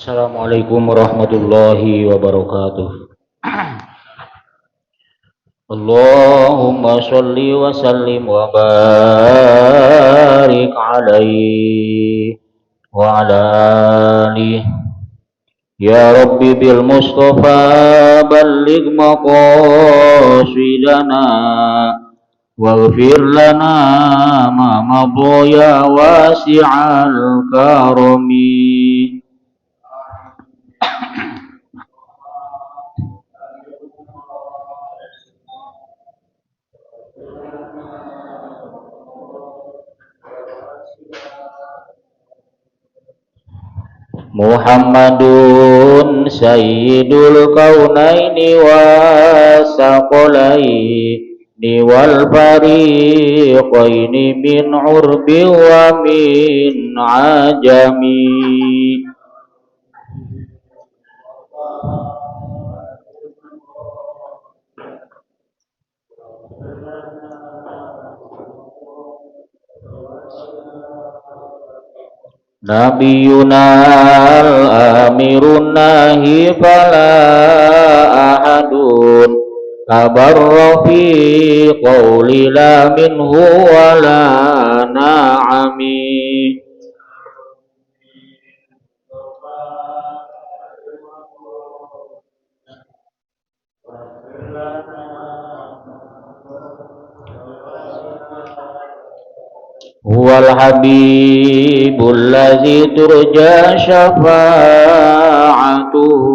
Assalamualaikum warahmatullahi wabarakatuh. Allahumma sholli wa sallim wa barik alaihi wa ala alihi. Ya Rabbi bil Mustafa balligh maqasidana waghfir lana ma madha ya wasi'al karami. Muhammadun sayyidul kaunaini wasaqalaini wal fariqaini min urbi wa min ajami. Nabiyuna al-amirun nahi fala ahadun kabarra fi qawli la minhu wala na'ami. Huwal habibul ladzi turja syafa'atuhu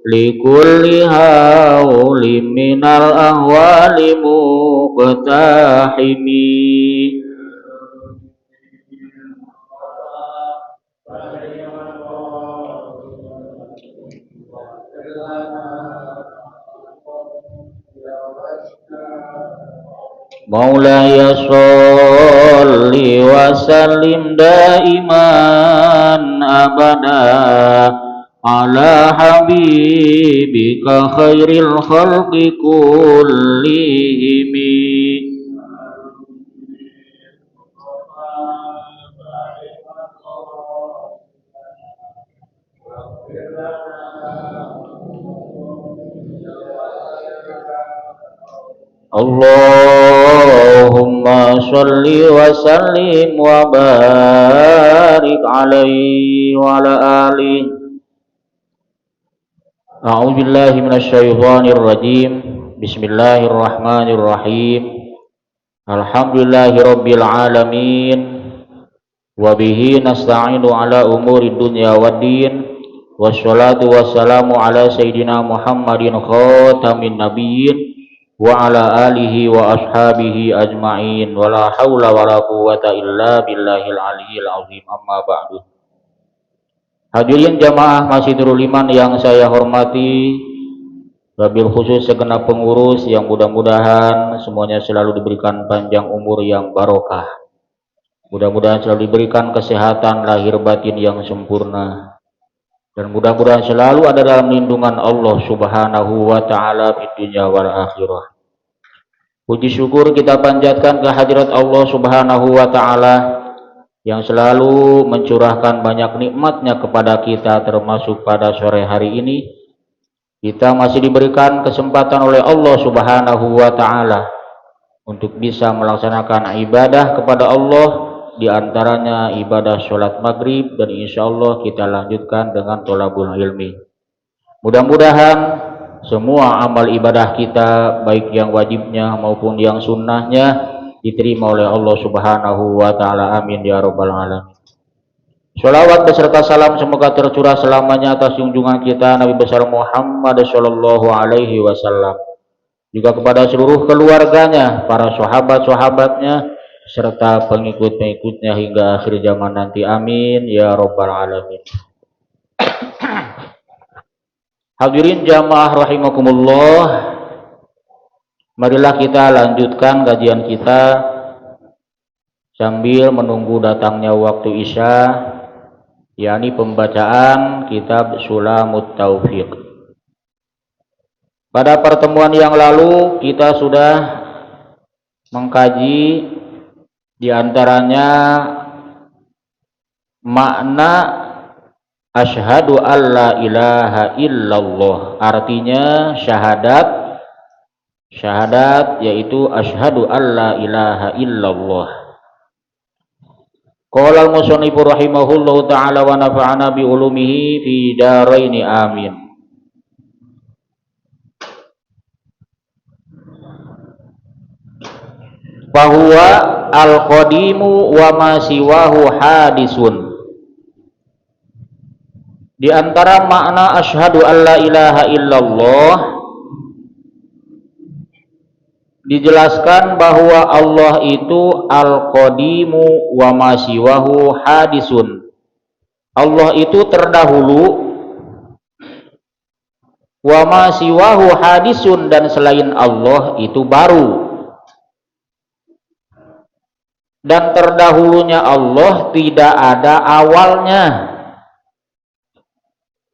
likulli haulim minal ahwali muqtahimi. Maulaya sholli wa sallim daiman abada ala habibika khairil khalqi kullihimi. Allahumma sholli wa sallim wa barik alaihi wa ala alihi. A'udzu billahi minasy syaithanir rajim. Bismillahirrahmanirrahim. Alhamdulillahirabbil alamin. Wa bihi nasta'inu ala umuri dunya waddin. Wassalatu wassalamu ala sayyidina Muhammadin khatamin nabiyyin wa ala alihi wa ashabihi ajma'in wa la hawla wa la quwwata illa billahil aliyyil azim. Amma ba'du. Hadirin jamaah Masjidul Iman yang saya hormati, wabil khusus segenap pengurus yang mudah-mudahan semuanya selalu diberikan panjang umur yang barokah, mudah-mudahan selalu diberikan kesehatan lahir batin yang sempurna, dan mudah-mudahan selalu ada dalam lindungan Allah Subhanahu wa ta'ala di dunia wal akhirah. Puji syukur kita panjatkan kehadirat Allah Subhanahu wa ta'ala yang selalu mencurahkan banyak nikmatnya kepada kita, termasuk pada sore hari ini kita masih diberikan kesempatan oleh Allah Subhanahu wa ta'ala untuk bisa melaksanakan ibadah kepada Allah, diantaranya ibadah sholat maghrib, dan insya Allah kita lanjutkan dengan tholabul ilmi. Mudah-mudahan semua amal ibadah kita, baik yang wajibnya maupun yang sunnahnya, diterima oleh Allah Subhanahu wa ta'ala. Amin ya rabbal alamin. Sholawat beserta salam semoga tercurah selamanya atas junjungan kita Nabi besar Muhammad sallallahu alaihi wasallam, juga kepada seluruh keluarganya, para sahabat-sahabatnya, serta pengikut-pengikutnya hingga akhir zaman nanti. Amin ya rabbal alamin. Hadirin jamaah rahimakumullah, marilah kita lanjutkan kajian kita sambil menunggu datangnya waktu Isya, yakni pembacaan kitab Sulamut Taufiq. Pada pertemuan yang lalu kita sudah mengkaji diantaranya makna asyhadu alla ilaha illallah. Artinya syahadat yaitu asyhadu alla ilaha illallah. Qala al-musannifu rahimahullahu ta'ala wa nafa'ana bi ulumihi fi daraini amin. Fahuwa al-qadimu wa ma siwahu hadisun. Di antara makna asyhadu alla ilaha illallah dijelaskan bahwa Allah itu al-qadimu wa ma siwahu hadisun. Allah itu terdahulu, wa ma siwahu hadisun, dan selain Allah itu baru. Dan terdahulunya Allah tidak ada awalnya.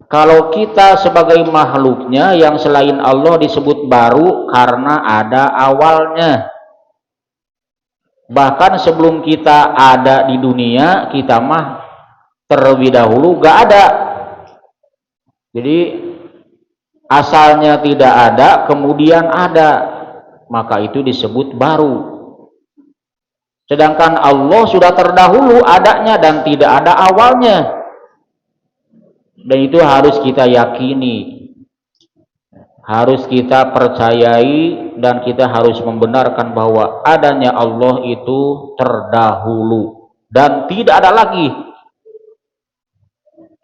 Kalau kita sebagai makhluknya yang selain Allah disebut baru karena ada awalnya. Bahkan sebelum kita ada di dunia, kita mah terlebih dahulu gak ada. Jadi asalnya tidak ada, kemudian ada, maka itu disebut baru. Sedangkan Allah sudah terdahulu adanya dan tidak ada awalnya. Dan itu harus kita yakini, harus kita percayai, dan kita harus membenarkan bahwa adanya Allah itu terdahulu dan tidak ada lagi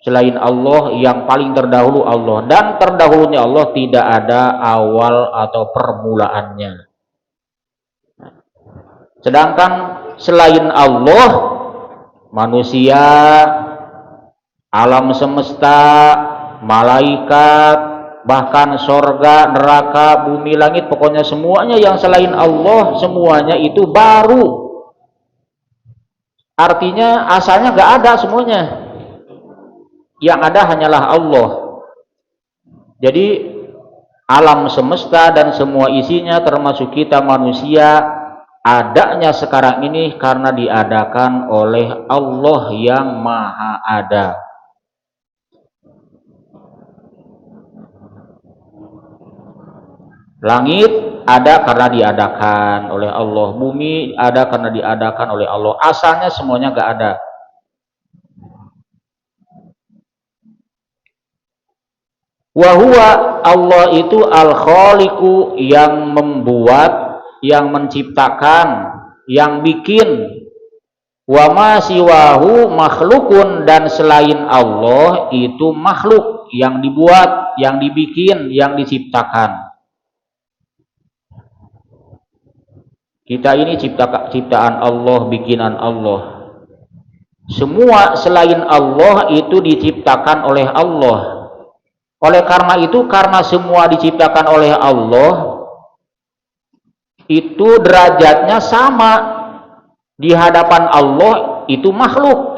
selain Allah. Yang paling terdahulu Allah, dan terdahulunya Allah tidak ada awal atau permulaannya. Sedangkan selain Allah, manusia, alam semesta, malaikat, bahkan sorga, neraka, bumi, langit, pokoknya semuanya yang selain Allah, semuanya itu baru. Artinya asalnya gak ada semuanya. Yang ada hanyalah Allah. Jadi alam semesta dan semua isinya termasuk kita manusia, adanya sekarang ini karena diadakan oleh Allah yang Maha Ada. Langit ada karena diadakan oleh Allah, bumi ada karena diadakan oleh Allah. Asalnya semuanya gak ada. Wahuwa, Allah itu al-khaliqu, yang membuat, yang menciptakan, yang bikin. Wa ma siwahu makhlukun, dan selain Allah itu makhluk, yang dibuat, yang dibikin, yang diciptakan. Kita ini ciptaan Allah, bikinan Allah. Semua selain Allah itu diciptakan oleh Allah. Oleh karena itu, karena semua diciptakan oleh Allah, itu derajatnya sama di hadapan Allah, itu makhluk.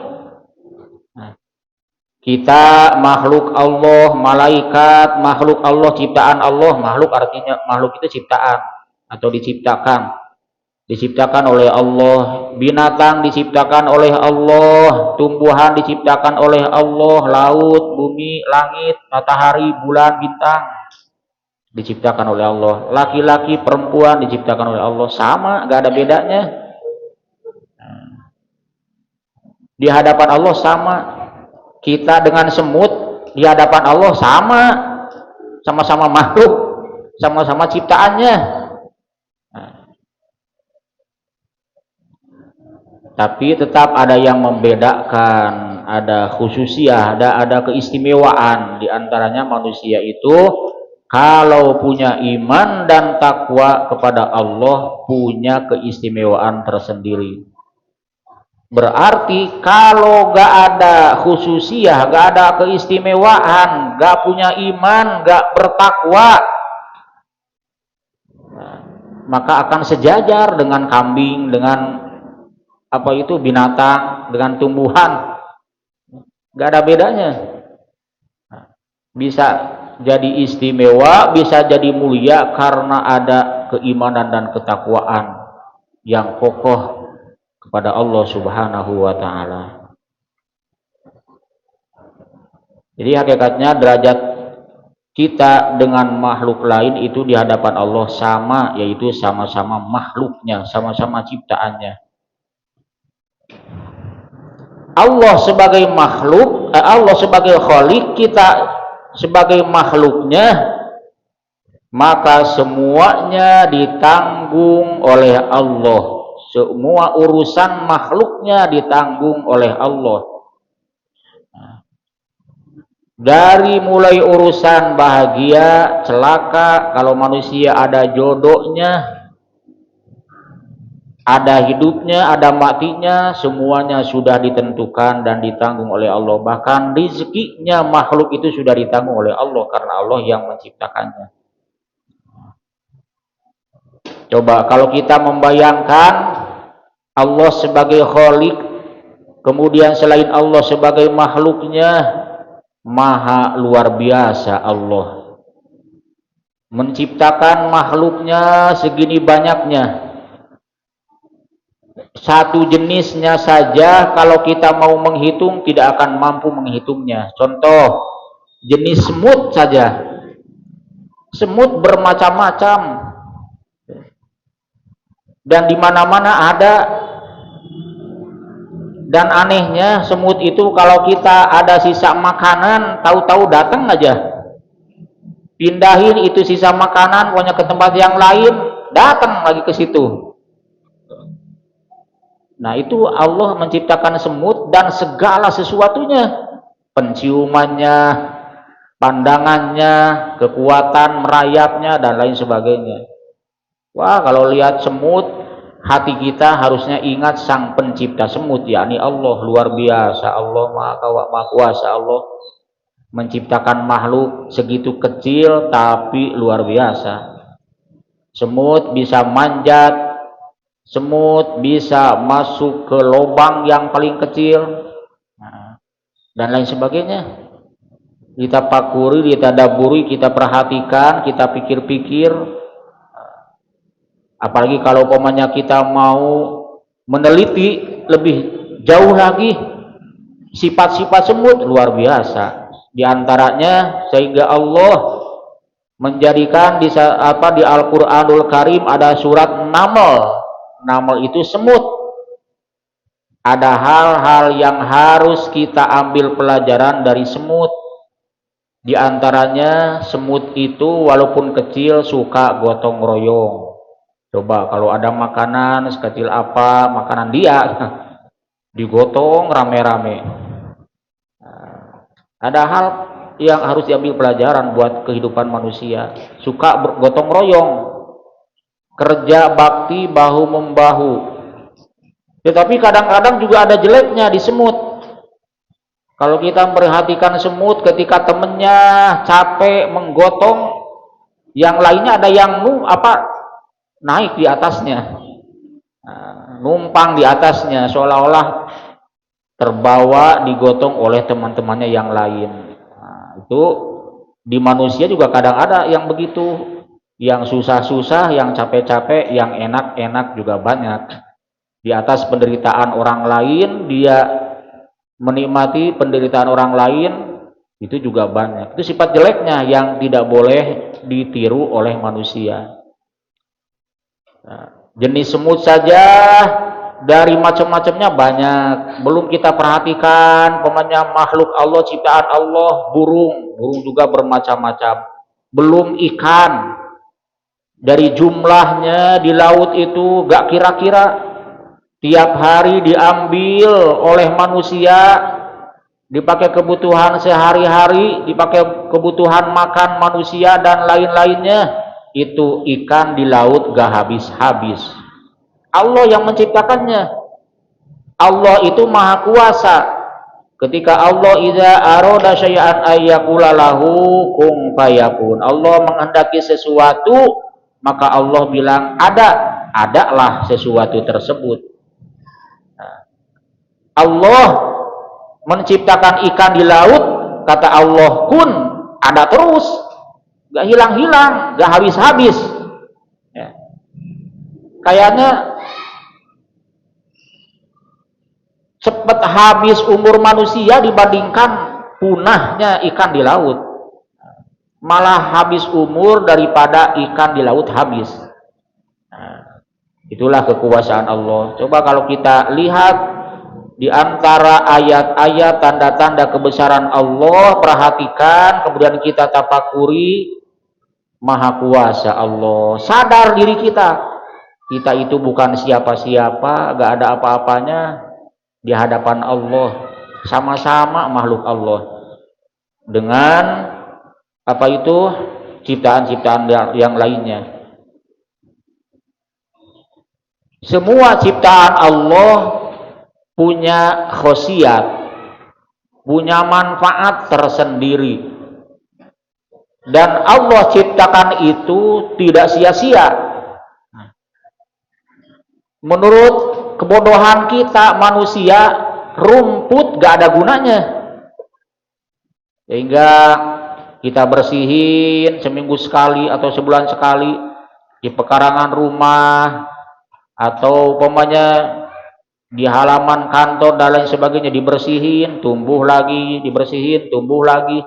Kita makhluk Allah, malaikat makhluk Allah, ciptaan Allah. Makhluk artinya makhluk itu ciptaan atau diciptakan. Diciptakan oleh Allah. Binatang diciptakan oleh Allah, tumbuhan diciptakan oleh Allah, laut, bumi, langit, matahari, bulan, bintang diciptakan oleh Allah. Laki-laki, perempuan diciptakan oleh Allah, sama, gak ada bedanya. Di hadapan Allah sama. Kita dengan semut di hadapan Allah sama, sama-sama makhluk, sama-sama ciptaannya. Tapi tetap ada yang membedakan, ada khususiyah, ada keistimewaan. Di antaranya manusia itu kalau punya iman dan takwa kepada Allah, punya keistimewaan tersendiri. Berarti kalau gak ada khususiyah, gak ada keistimewaan, gak punya iman, gak bertakwa, maka akan sejajar dengan kambing, dengan binatang, dengan tumbuhan. Gak ada bedanya. Bisa jadi istimewa, bisa jadi mulia karena ada keimanan dan ketakwaan yang kokoh kepada Allah Subhanahu wa ta'ala. Jadi hakikatnya derajat kita dengan makhluk lain itu di hadapan Allah sama, yaitu sama-sama makhluknya, sama-sama ciptaannya. Allah sebagai makhluk, Allah sebagai khalik, kita sebagai makhluknya, maka semuanya ditanggung oleh Allah. Semua urusan makhluknya ditanggung oleh Allah. Dari mulai urusan bahagia, celaka, kalau manusia ada jodohnya, ada hidupnya, ada matinya, semuanya sudah ditentukan dan ditanggung oleh Allah. Bahkan rezekinya makhluk itu sudah ditanggung oleh Allah karena Allah yang menciptakannya. Coba kalau kita membayangkan Allah sebagai khalik, kemudian selain Allah sebagai makhluknya, maha luar biasa Allah. Menciptakan makhluknya segini banyaknya. Satu jenisnya saja kalau kita mau menghitung tidak akan mampu menghitungnya. Contoh, jenis semut saja. Semut bermacam-macam. Dan di mana-mana ada. Dan anehnya semut itu kalau kita ada sisa makanan, tahu-tahu datang aja. Pindahin itu sisa makanan, pokoknya ke tempat yang lain, datang lagi ke situ. Nah, itu Allah menciptakan semut dan segala sesuatunya. Penciumannya, pandangannya, kekuatan merayapnya, dan lain sebagainya. Wah, kalau lihat semut, hati kita harusnya ingat sang pencipta semut, yakni Allah. Luar biasa, Allah maha kuasa. Allah menciptakan makhluk segitu kecil tapi luar biasa. Semut bisa manjat, semut bisa masuk ke lubang yang paling kecil, dan lain sebagainya. Kita pakuri, kita daburi, kita perhatikan, kita pikir-pikir. Apalagi kalau umpamanya kita mau meneliti lebih jauh lagi sifat-sifat semut, luar biasa. Di antaranya sehingga Allah menjadikan di Al-Qur'anul Karim ada surat Naml. Naml itu semut. Ada hal-hal yang harus kita ambil pelajaran dari semut. Di antaranya semut itu walaupun kecil suka gotong royong. Coba kalau ada makanan sekecil apa, makanan dia digotong rame-rame. Ada hal yang harus diambil pelajaran buat kehidupan manusia. Suka bergotong royong, kerja bakti bahu membahu. Tetapi kadang-kadang juga ada jeleknya di semut. Kalau kita memperhatikan semut ketika temennya capek menggotong, yang lainnya ada yang naik di atasnya, numpang di atasnya, seolah-olah terbawa digotong oleh teman-temannya yang lain. Itu di manusia juga kadang ada yang begitu, yang susah-susah, yang capek-capek, yang enak-enak juga banyak. Di atas penderitaan orang lain, dia menikmati penderitaan orang lain, itu juga banyak. Itu sifat jeleknya yang tidak boleh ditiru oleh manusia. Jenis semut saja dari macam-macamnya banyak. Belum kita perhatikan pemanya makhluk Allah, ciptaan Allah, burung juga bermacam-macam. Belum ikan, dari jumlahnya di laut itu gak kira-kira. Tiap hari diambil oleh manusia, dipakai kebutuhan sehari-hari, dipakai kebutuhan makan manusia dan lain-lainnya. Itu ikan di laut gak habis-habis. Allah yang menciptakannya. Allah itu maha kuasa. Ketika Allah idza arada syai'an ayyaqula lahu kun fayakun. Allah menghendaki sesuatu, maka Allah bilang adalah sesuatu tersebut. Allah menciptakan ikan di laut, kata Allah kun, ada terus. Gak hilang-hilang, gak habis-habis. Ya. Kayaknya cepat habis umur manusia dibandingkan punahnya ikan di laut. Malah habis umur daripada ikan di laut habis. Nah, itulah kekuasaan Allah. Coba kalau kita lihat di antara ayat-ayat tanda-tanda kebesaran Allah, perhatikan, kemudian kita tafakuri, maha kuasa Allah. Sadar diri kita itu bukan siapa-siapa, gak ada apa-apanya di hadapan Allah, sama-sama makhluk Allah dengan apa itu ciptaan-ciptaan yang lainnya. Semua ciptaan Allah punya khasiat, punya manfaat tersendiri, dan Allah ciptakan itu tidak sia-sia. Menurut kebodohan kita manusia, rumput gak ada gunanya, sehingga kita bersihin seminggu sekali atau sebulan sekali di pekarangan rumah atau umpamanya di halaman kantor dan lain sebagainya, dibersihin, tumbuh lagi, dibersihin, tumbuh lagi.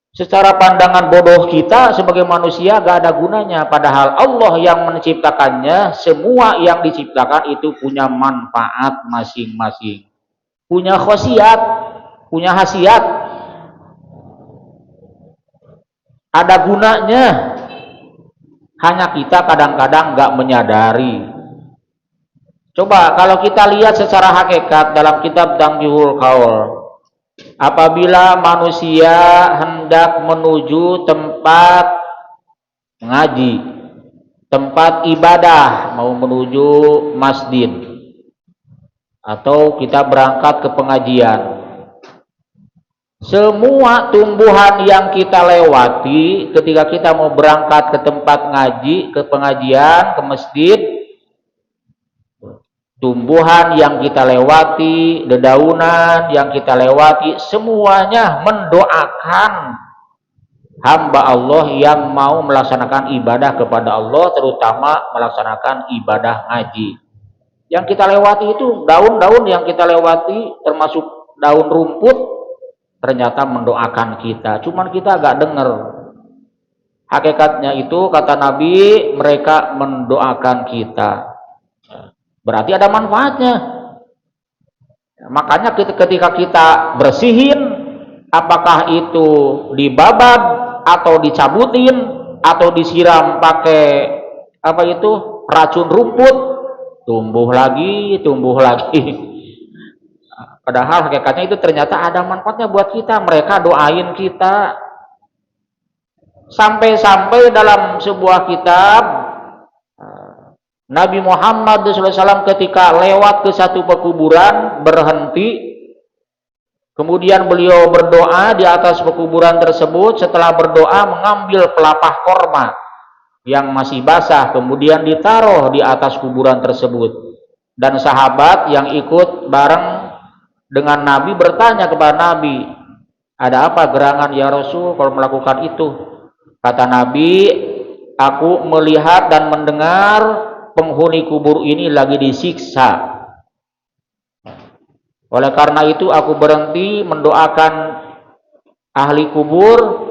Secara pandangan bodoh kita sebagai manusia gak ada gunanya, padahal Allah yang menciptakannya. Semua yang diciptakan itu punya manfaat masing-masing, punya khasiat, punya khasiat, ada gunanya. Hanya kita kadang-kadang gak menyadari. Coba kalau kita lihat secara hakikat dalam kitab Tanbihul Qaul, apabila manusia hendak menuju tempat ngaji, tempat ibadah, mau menuju masjid, atau kita berangkat ke pengajian, semua tumbuhan yang kita lewati ketika kita mau berangkat ke tempat ngaji, ke pengajian, ke masjid, tumbuhan yang kita lewati, dedaunan yang kita lewati, semuanya mendoakan hamba Allah yang mau melaksanakan ibadah kepada Allah, terutama melaksanakan ibadah ngaji. Yang kita lewati itu daun-daun yang kita lewati, termasuk daun rumput, ternyata mendoakan kita. Cuman kita gak dengar. Hakikatnya itu kata Nabi, mereka mendoakan kita. Berarti ada manfaatnya. Makanya ketika kita bersihin, apakah itu dibabad atau dicabutin atau disiram pakai apa itu racun rumput, tumbuh lagi, tumbuh lagi. Padahal hakikatnya itu ternyata ada manfaatnya buat kita. Mereka doain kita. Sampai-sampai dalam sebuah kitab, Nabi Muhammad SAW ketika lewat ke satu pekuburan, berhenti, kemudian beliau berdoa di atas pekuburan tersebut. Setelah berdoa, mengambil pelepah korma yang masih basah, kemudian ditaruh di atas kuburan tersebut. Dan sahabat yang ikut bareng dengan Nabi bertanya kepada Nabi, ada apa gerangan ya Rasul kalau melakukan itu? Kata Nabi, aku melihat dan mendengar penghuni kubur ini lagi disiksa. Oleh karena itu aku berhenti mendoakan ahli kubur.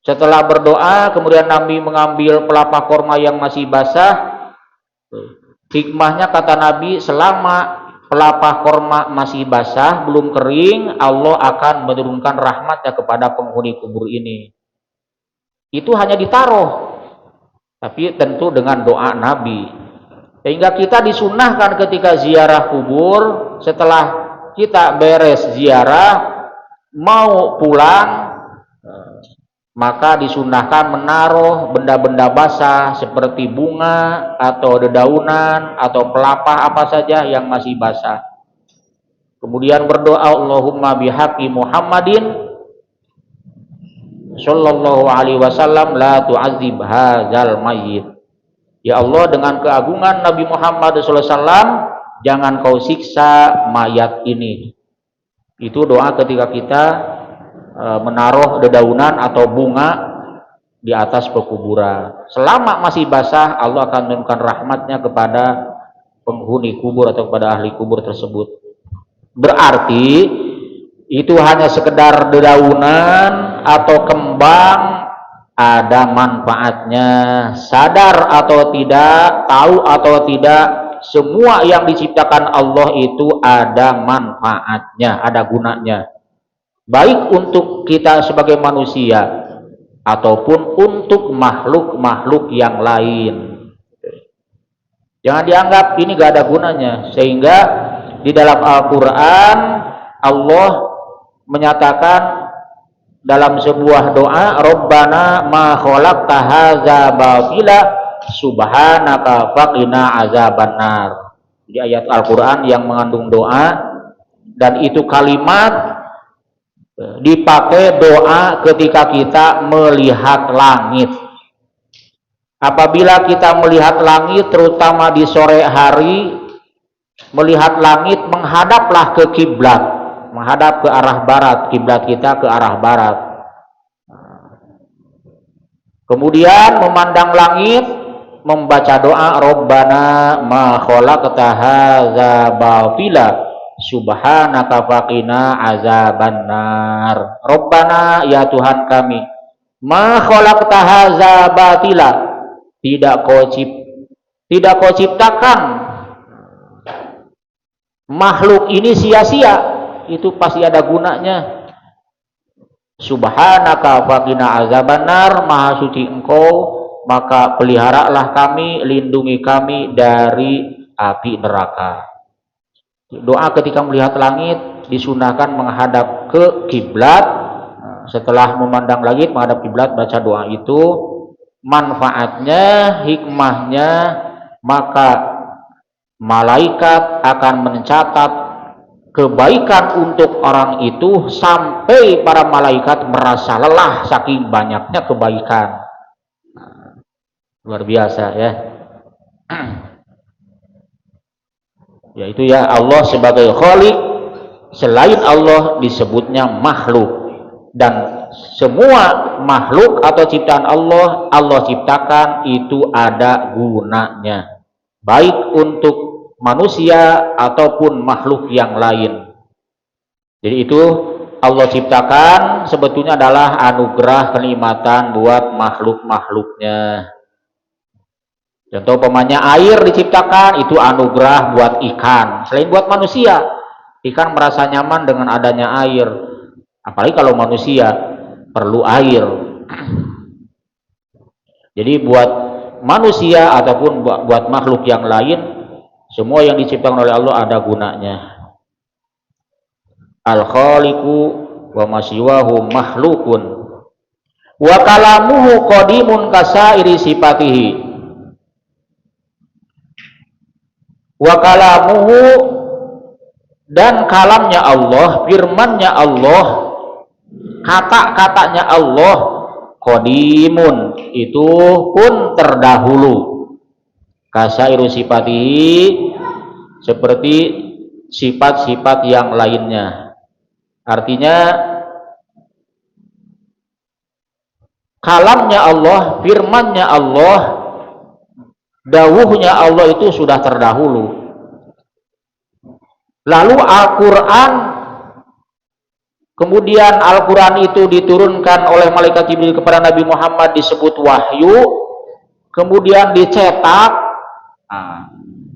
Setelah berdoa, kemudian Nabi mengambil pelepah korma yang masih basah. Hikmahnya kata Nabi, selama pelepah korma masih basah, belum kering, Allah akan menurunkan rahmatnya kepada penghuni kubur ini. Itu hanya ditaruh, tapi tentu dengan doa Nabi. Sehingga kita disunahkan ketika ziarah kubur, setelah kita beres ziarah, mau pulang, maka disunahkan menaruh benda-benda basah seperti bunga atau dedaunan atau pelepah apa saja yang masih basah. Kemudian berdoa, Allahumma bihaqqi Muhammadin sallallahu alaihi wasallam la tu'adzib hadzal mayyit. Ya Allah, dengan keagungan Nabi Muhammad sallallahu alaihi wasallam, jangan kau siksa mayat ini. Itu doa ketika kita menaruh dedaunan atau bunga di atas pekuburan. Selama masih basah, Allah akan menurunkan rahmatnya kepada penghuni kubur atau kepada ahli kubur tersebut. Berarti itu hanya sekedar dedaunan atau kembang, ada manfaatnya. Sadar atau tidak, tahu atau tidak, semua yang diciptakan Allah itu ada manfaatnya, ada gunanya. Baik untuk kita sebagai manusia ataupun untuk makhluk-makhluk yang lain. Jangan dianggap ini gak ada gunanya. Sehingga di dalam Al-Quran Allah menyatakan dalam sebuah doa, Rabbana ma khalaqta hadza batila subhanaka faqina azabannar. Di ayat Al-Quran yang mengandung doa, dan itu kalimat dipakai doa ketika kita melihat langit. Apabila kita melihat langit, terutama di sore hari, melihat langit, menghadaplah ke kiblat, menghadap ke arah barat, kiblat kita ke arah barat. Kemudian memandang langit, membaca doa, Rabbana ma khalaqta hadza batila subhanaka faqina azabannar. Rabbana, ya Tuhan kami, ma khalaqta hadza batila, tidak kau ciptakan makhluk ini sia-sia, itu pasti ada gunanya. Subhanaka faqina azabannar, maha suci engkau, maka peliharalah kami, lindungi kami dari api neraka. Doa ketika melihat langit disunahkan menghadap ke kiblat. Setelah memandang langit menghadap kiblat, baca doa itu. Manfaatnya, hikmahnya, maka malaikat akan mencatat kebaikan untuk orang itu sampai para malaikat merasa lelah saking banyaknya kebaikan. Luar biasa ya. Yaitu ya, Allah sebagai Khaliq, selain Allah disebutnya makhluk. Dan semua makhluk atau ciptaan Allah, Allah ciptakan itu ada gunanya, baik untuk manusia ataupun makhluk yang lain. Jadi itu Allah ciptakan sebetulnya adalah anugerah kenikmatan buat makhluk-makhluknya. Contoh umpamanya air diciptakan, itu anugerah buat ikan. Selain buat manusia, ikan merasa nyaman dengan adanya air. Apalagi kalau manusia perlu air. Jadi buat manusia ataupun buat makhluk yang lain, semua yang diciptakan oleh Allah ada gunanya. Al-Khaliqu wa masyiwahu makhlukun wa kalamuhu qadimun kasairi sifatihi. Wa kalamuhu, dan kalamnya Allah, firmannya Allah, kata-katanya Allah, qadimun, itu pun terdahulu, kasairu sifatihi, seperti sifat-sifat yang lainnya. Artinya kalamnya Allah, firmannya Allah, dawuhnya Allah itu sudah terdahulu. Lalu Al-Quran, kemudian Al-Quran itu diturunkan oleh malaikat Jibril kepada Nabi Muhammad, disebut wahyu, kemudian dicetak.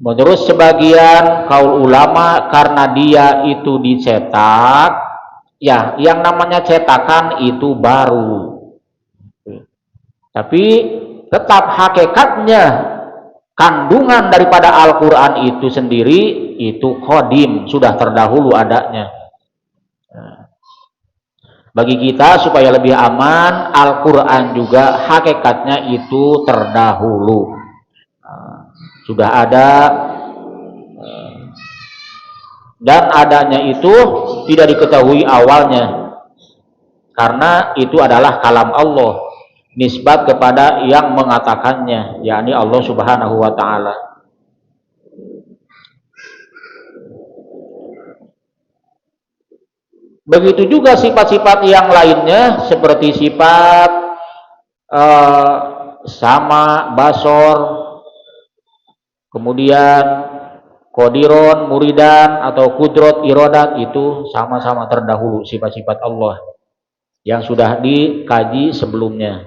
Menurut sebagian kaul ulama, karena dia itu dicetak, ya yang namanya cetakan itu baru. Tapi tetap hakikatnya, kandungan daripada Al-Quran itu sendiri itu qadim, sudah terdahulu adanya. Bagi kita supaya lebih aman, Al-Quran juga hakikatnya itu terdahulu, sudah ada, dan adanya itu tidak diketahui awalnya, karena itu adalah kalam Allah, nisbat kepada yang mengatakannya, yakni Allah Subhanahu wa ta'ala. Begitu juga sifat-sifat yang lainnya, seperti sifat sama, basor, kemudian Qadiron, muridan, atau kudrot, irodat, itu sama-sama terdahulu sifat-sifat Allah yang sudah dikaji sebelumnya.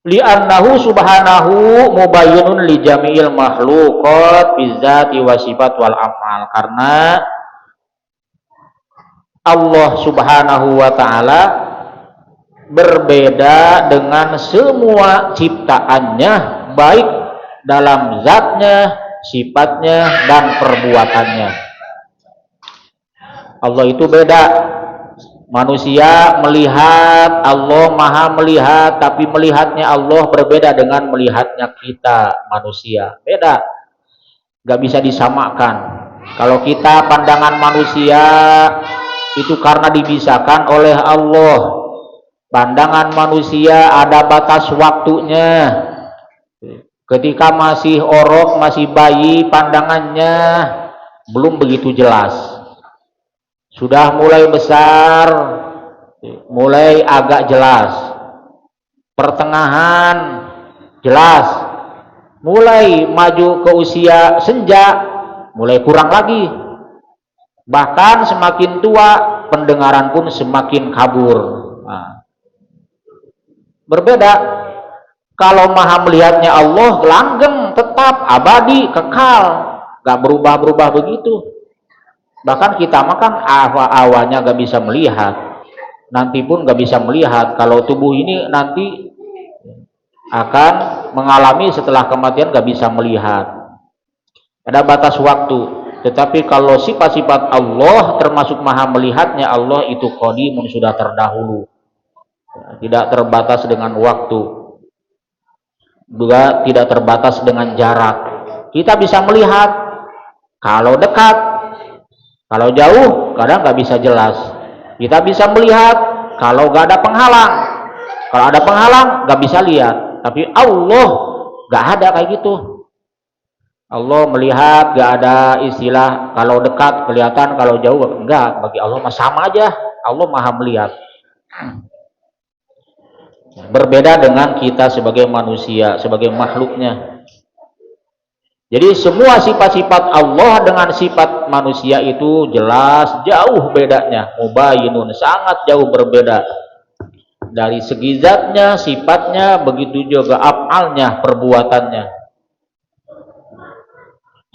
Li'annahu subhanahu mubayyinun li jami'il makhluqat bizzati wa sifat wal af'al, karena Allah subhanahu wa ta'ala berbeda dengan semua ciptaannya, baik dalam zatnya, sifatnya, dan perbuatannya. Allah itu beda. Manusia melihat, Allah maha melihat, tapi melihatnya Allah berbeda dengan melihatnya kita manusia. Beda, gak bisa disamakan. Kalau kita pandangan manusia itu karena dibisakan oleh Allah. Pandangan manusia ada batas waktunya. Ketika masih orok, masih bayi, pandangannya belum begitu jelas. Sudah mulai besar, mulai agak jelas. Pertengahan jelas. Mulai maju ke usia senja, mulai kurang lagi. Bahkan semakin tua, pendengaran pun semakin kabur. Nah, berbeda. Kalau maha melihatnya Allah, langgeng, tetap, abadi, kekal, gak berubah-berubah begitu. Bahkan kita makan awalnya gak bisa melihat, nanti pun gak bisa melihat. Kalau tubuh ini nanti akan mengalami setelah kematian gak bisa melihat. Ada batas waktu. Tetapi kalau sifat-sifat Allah termasuk maha melihatnya Allah itu qadimun, sudah terdahulu. Tidak terbatas dengan waktu. Juga tidak terbatas dengan jarak. Kita bisa melihat kalau dekat, kalau jauh kadang nggak bisa jelas. Kita bisa melihat kalau nggak ada penghalang. Kalau ada penghalang nggak bisa lihat. Tapi Allah nggak ada kayak gitu. Allah melihat, nggak ada istilah kalau dekat kelihatan, kalau jauh enggak. Bagi Allah sama aja. Allah maha melihat. Berbeda dengan kita sebagai manusia, sebagai makhluknya. Jadi semua sifat-sifat Allah dengan sifat manusia itu jelas jauh bedanya. Mubayyinun, sangat jauh berbeda. Dari segi zatnya, sifatnya, begitu juga af'alnya, perbuatannya.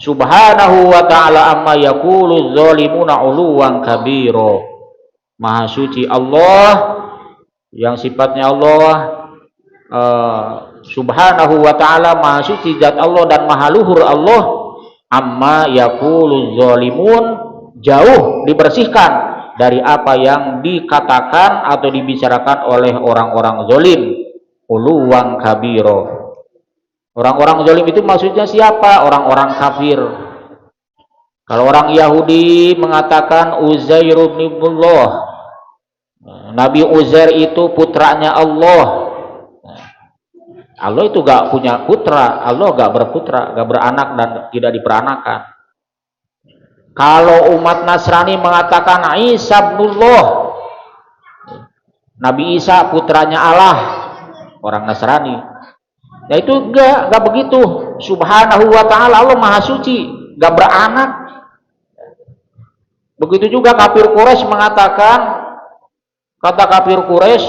Subhanahu wa ta'ala amma yaqulu zalimuna 'uluwan kabira. Maha suci Allah, yang sifatnya Allah subhanahu wa ta'ala, maha suci zat Allah dan maha luhur Allah, amma yaqulu zalimun, jauh dibersihkan dari apa yang dikatakan atau dibicarakan oleh orang-orang zalim. Uluwan kabiro. Orang-orang zalim itu maksudnya siapa? Orang-orang kafir. Kalau orang Yahudi mengatakan Uzair bin Allah, Nabi Uzair itu putranya Allah. Allah itu gak punya putra, Allah gak berputra, gak beranak dan tidak diperanakan. Kalau umat Nasrani mengatakan Isa bin Allah, Nabi Isa putranya Allah, orang Nasrani. Ya itu gak begitu. Subhanahu wa ta'ala, Allah maha suci, gak beranak. Begitu juga kafir Quraisy mengatakan, kata kafir Quraisy,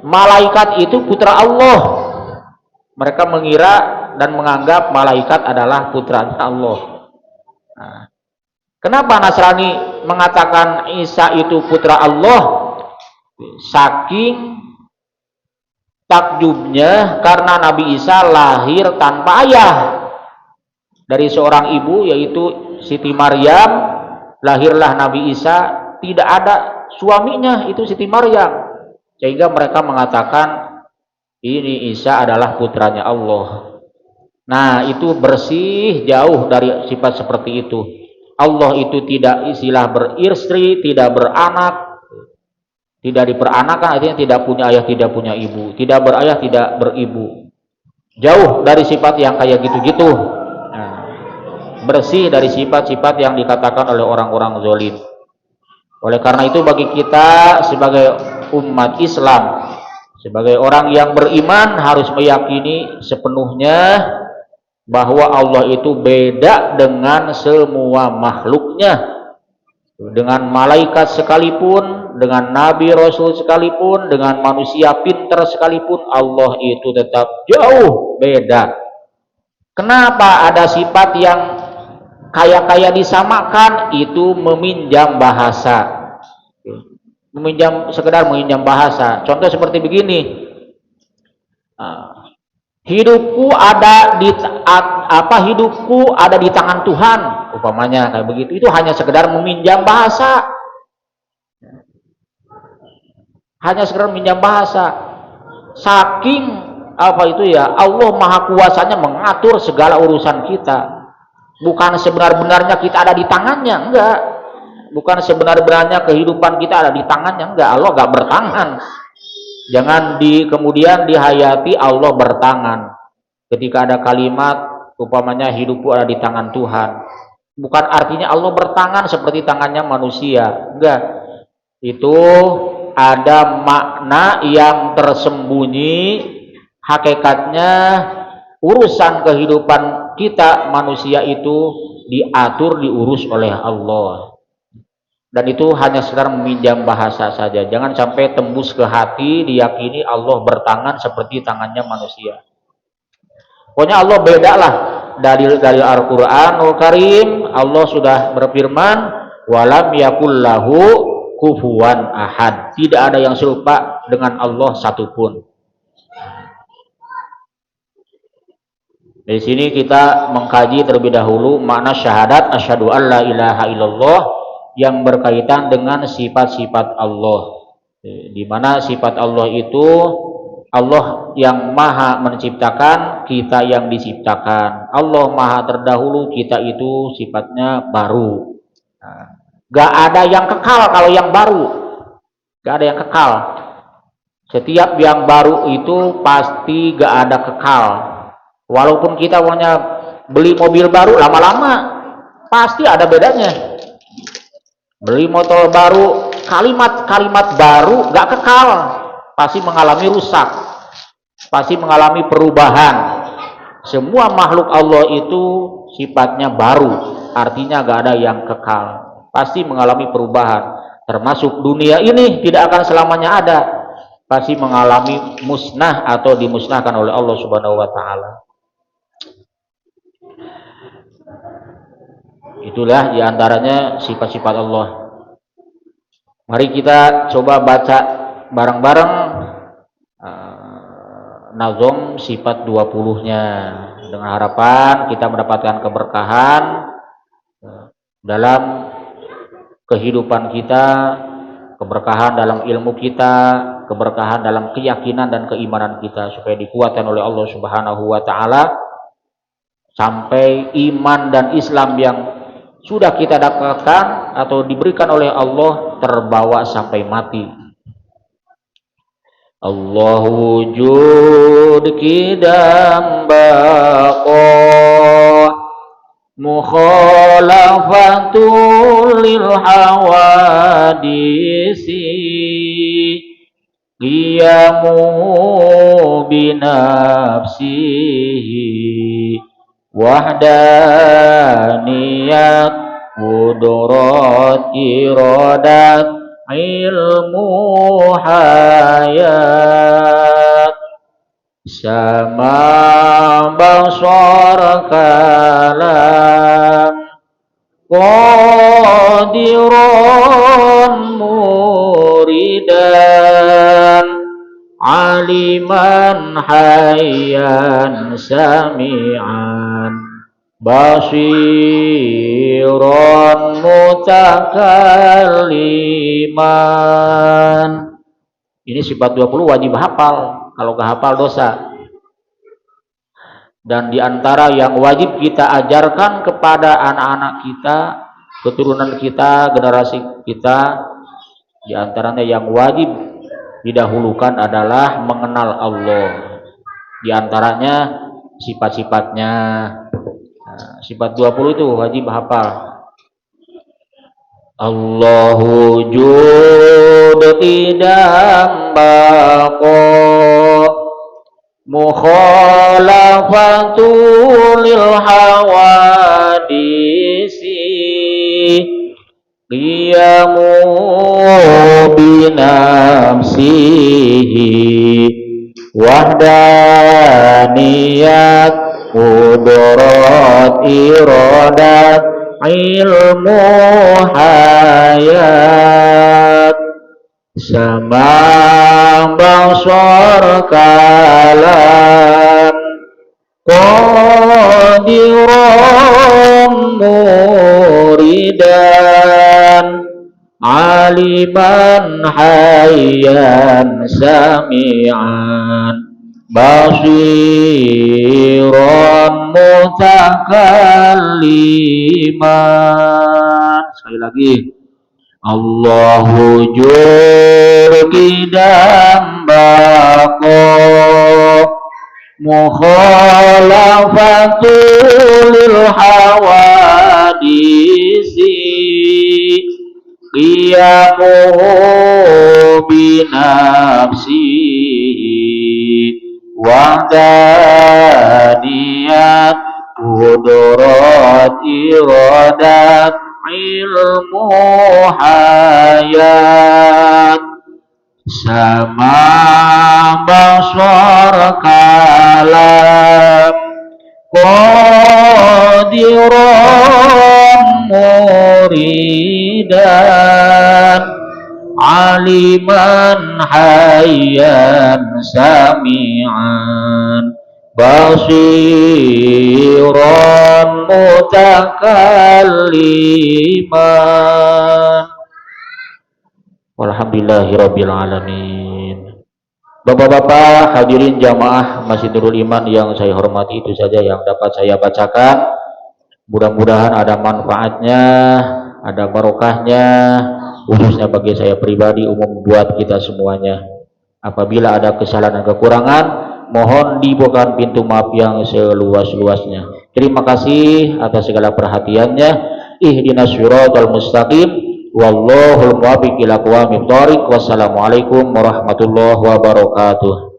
malaikat itu putra Allah. Mereka mengira dan menganggap malaikat adalah putranya Allah. Nah, kenapa Nasrani mengatakan Isa itu putra Allah? Saking takjubnya karena Nabi Isa lahir tanpa ayah dari seorang ibu, yaitu Siti Maryam. Lahirlah Nabi Isa, tidak ada suaminya, itu Siti Maryam. Sehingga mereka mengatakan ini Isa adalah putranya Allah. Nah, itu bersih, jauh dari sifat seperti itu. Allah itu tidak istilah beristri, tidak beranak, tidak diperanakan, artinya tidak punya ayah, tidak punya ibu, tidak berayah, tidak beribu. Jauh dari sifat yang kayak gitu-gitu. Nah, bersih dari sifat-sifat yang dikatakan oleh orang-orang zalim. Oleh karena itu bagi kita sebagai umat Islam, sebagai orang yang beriman, harus meyakini sepenuhnya bahwa Allah itu beda dengan semua makhluknya, dengan malaikat sekalipun, dengan nabi rasul sekalipun, dengan manusia pintar sekalipun, Allah itu tetap jauh beda. Kenapa ada sifat yang kayak disamakan? Itu meminjam bahasa, sekedar meminjam bahasa. Contoh seperti begini, hidupku ada di tangan Tuhan, umpamanya kayak begitu. Itu hanya sekedar meminjam bahasa, saking Allah maha kuasanya mengatur segala urusan kita. Bukan sebenar-benarnya kita ada di tangannya, enggak. Bukan sebenar-benarnya kehidupan kita ada di tangannya, enggak. Allah enggak bertangan. Jangan kemudian dihayati Allah bertangan. Ketika ada kalimat umpamanya hidupku ada di tangan Tuhan, bukan artinya Allah bertangan seperti tangannya manusia, enggak. Itu ada makna yang tersembunyi. Hakikatnya urusan kehidupan kita manusia itu diurus oleh Allah. Dan itu hanya sekedar meminjam bahasa saja. Jangan sampai tembus ke hati diyakini Allah bertangan seperti tangannya manusia. Pokoknya Allah beda lah. Dari Al-Quranul Karim, Allah sudah berfirman, walam yakullahu kufuwan ahad. Tidak ada yang serupa dengan Allah satupun. Dari sini kita mengkaji terlebih dahulu makna syahadat asyhadu alla ilaha illallah yang berkaitan dengan sifat-sifat Allah, di mana sifat Allah itu Allah yang maha menciptakan, kita yang diciptakan. Allah maha terdahulu, kita itu sifatnya baru. Gak ada yang kekal kalau yang baru, gak ada yang kekal. Setiap yang baru itu pasti gak ada kekal. Walaupun kita punya beli mobil baru, lama-lama pasti ada bedanya. Beli motor baru, kalimat-kalimat baru gak kekal, pasti mengalami rusak, pasti mengalami perubahan. Semua makhluk Allah itu sifatnya baru, artinya gak ada yang kekal, pasti mengalami perubahan. Termasuk dunia ini tidak akan selamanya ada, pasti mengalami musnah atau dimusnahkan oleh Allah Subhanahu wa Ta'ala. Itulah diantaranya sifat-sifat Allah. Mari kita coba baca bareng-bareng nazom sifat 20-nya, dengan harapan kita mendapatkan keberkahan dalam kehidupan kita, keberkahan dalam ilmu kita, keberkahan dalam keyakinan dan keimanan kita, supaya dikuatkan oleh Allah Subhanahu wa Ta'ala sampai iman dan Islam yang sudah kita dapatkan atau diberikan oleh Allah terbawa sampai mati. Allahu wujud kidam baqa mukhalafatul lil hawadisi qiyamu binafsihi wahdaniyat qudrat iradat ilmu hayat sama basar kalam qadiran muridan aliman hayyan sami'an basiran mutakalliman. Ini sifat 20 wajib hafal, kalau gak hafal dosa. Dan diantara yang wajib kita ajarkan kepada anak-anak kita, keturunan kita, generasi kita, diantaranya yang wajib didahulukan adalah mengenal Allah. Diantaranya sifat-sifatnya. Sifat 20 itu wajib hafal. Allahu wujud tidak baqa mukhalafatul hawadisi qiyamu binafsihi wahdaniyat mudarat iradat ilmu hayat sama basar kalam qadiran muridan aliman hayyan sami'an basiran mutakalliman. Sekali lagi, Allahu jur kidam bako mukhalafatul hawadisi qiyamuhu binafsihi wahdaniyat kudurat iradat ilmu hayat sama basar kalam qadiran muridan aliman hayyan sami'an basiran mutakalliman. Walhamdulillahirabbil alamin. Bapak-bapak hadirin jamaah Masjid Nurul Iman yang saya hormati, itu saja yang dapat saya bacakan. Mudah-mudahan ada manfaatnya, ada barokahnya, khususnya bagi saya pribadi, umum buat kita semuanya. Apabila ada kesalahan dan kekurangan, mohon dibukakan pintu maaf yang seluas-luasnya. Terima kasih atas segala perhatiannya. Ihdinas siratal mustaqim, wallahul muwaffiq ila aqwamit thoriq. Wassalamualaikum warahmatullahi wabarakatuh.